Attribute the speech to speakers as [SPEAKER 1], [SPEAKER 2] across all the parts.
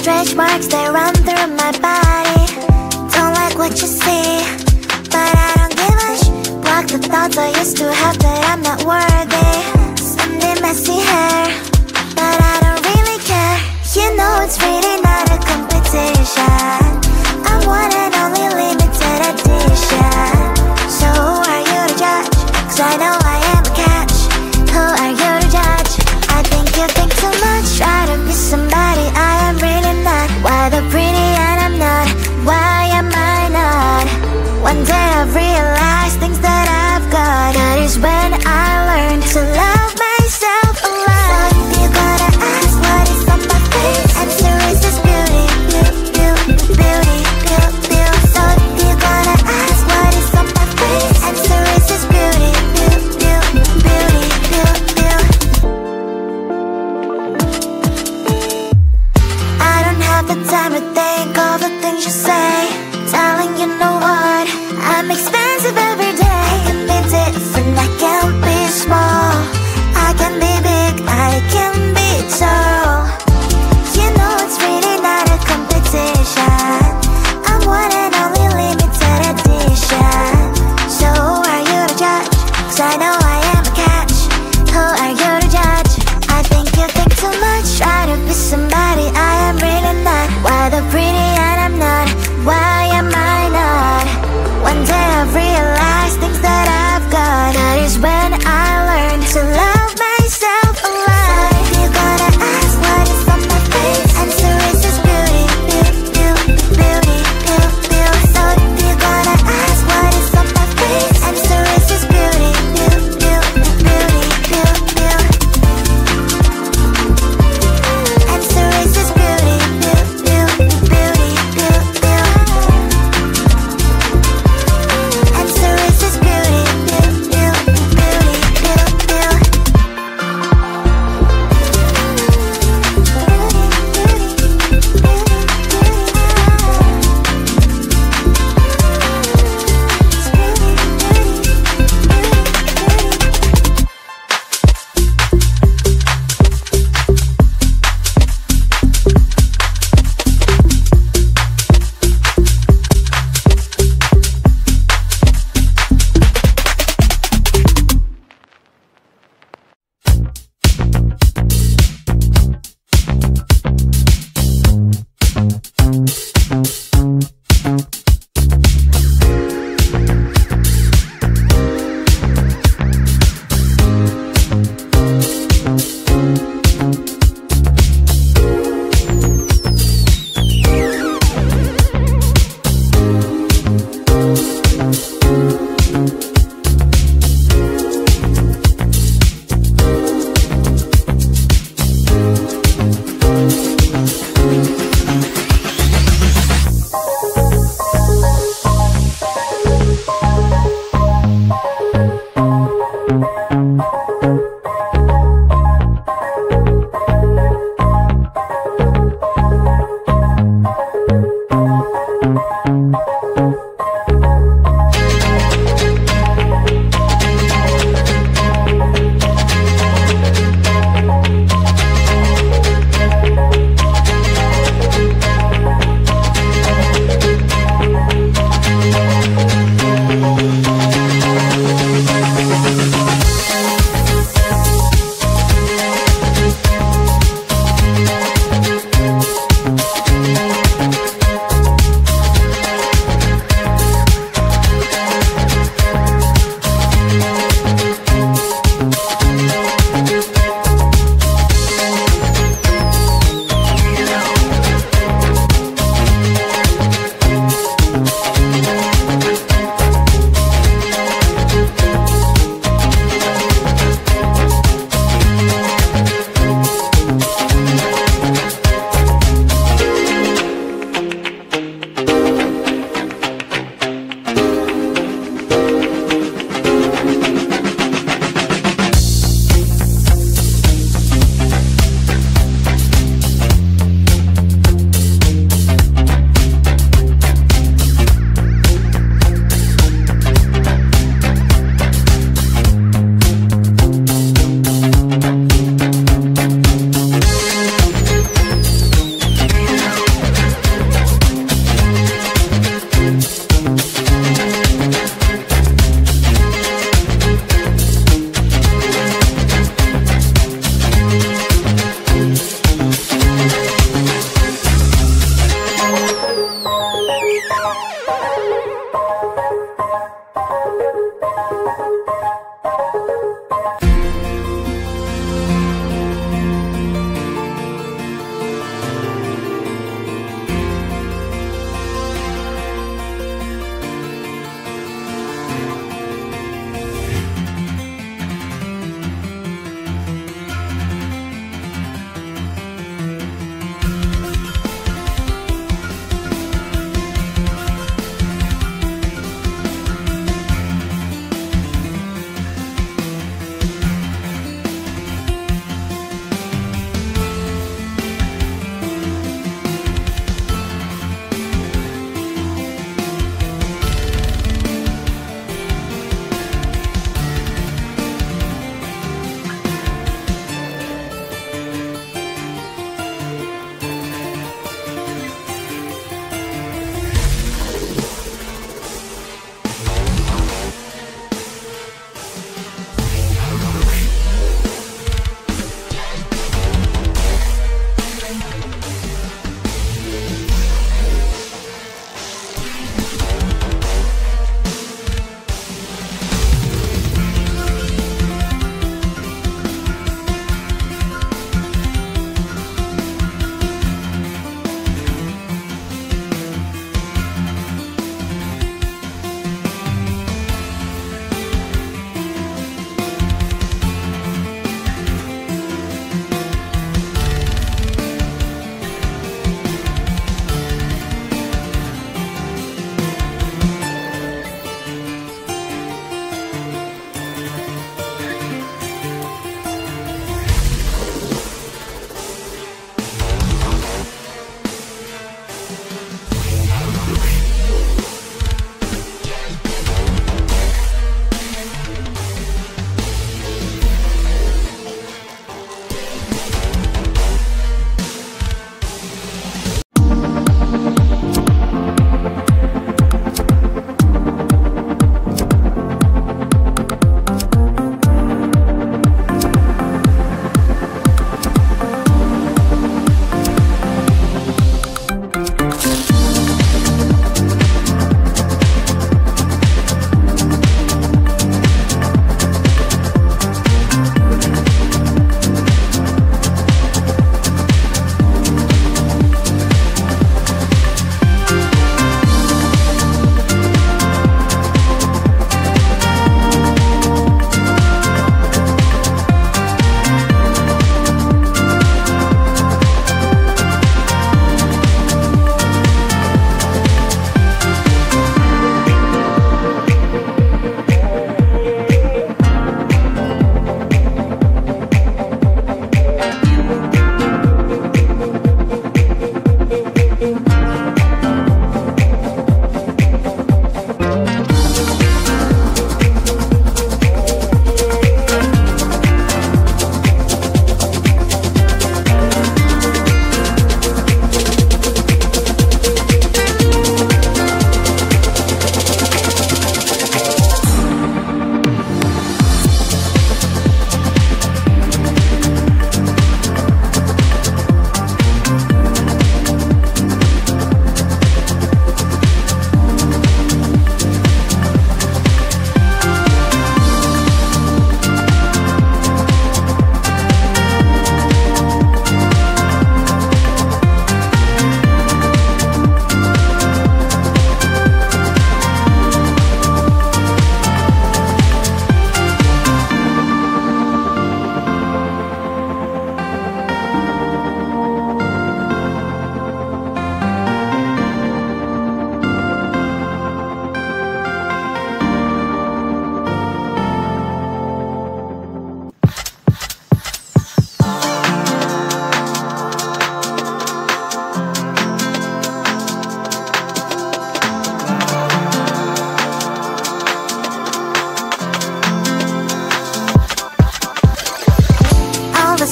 [SPEAKER 1] Stretch marks, they run through my body. Don't like what you see, but I don't give a block the thoughts I used to have that I'm not worthy. Someday messy hair, but I don't really care. You know it's really not a competition. I'm one and only limited edition. So who are you to judge? 'Cause I know I am a catch. Who are you to judge? I think you think too much. Try to be somebody I am really not. Why the pretty and I'm not? Why am I not? One day I've realized things that I've got. That is when I learned to love myself a lot. So if you're gonna ask what is on my face, answer is this beauty, beauty, beauty, beauty. So if you're gonna ask what is on my face, answer is this beauty, beauty, beauty, beauty. I don't have the time to think all the things you say, telling you know what, I'm expensive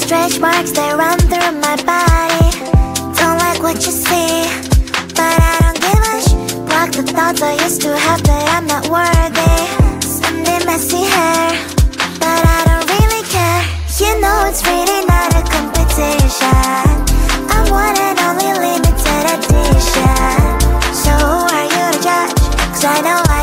[SPEAKER 1] stretch marks, they run through my body. Don't like what you see, but I don't give a block the thoughts I used to have that I'm not worthy. Sunday messy hair, but I don't really care. You know it's really not a competition. I'm one and only limited edition. So who are you to judge? 'Cause I know